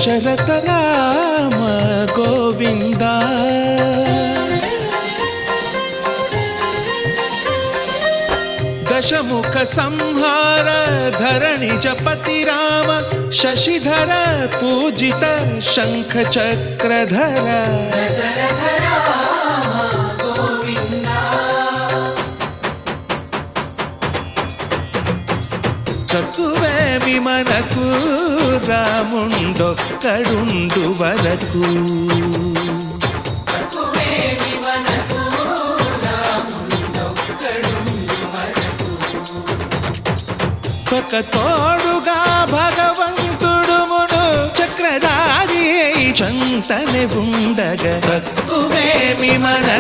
దశరథ రామ గోవింద దశముఖ సంహార ధరణి జపతి రామ శశిధర పూజిత శంఖ చక్రధర తత్తువేమి మనకు రాముండొక్కడుండు వరకు ఒక తోడుగా భగవంతుడు మును చక్రధారి చెంతనే ఉండగ తక్కువేమి మనకు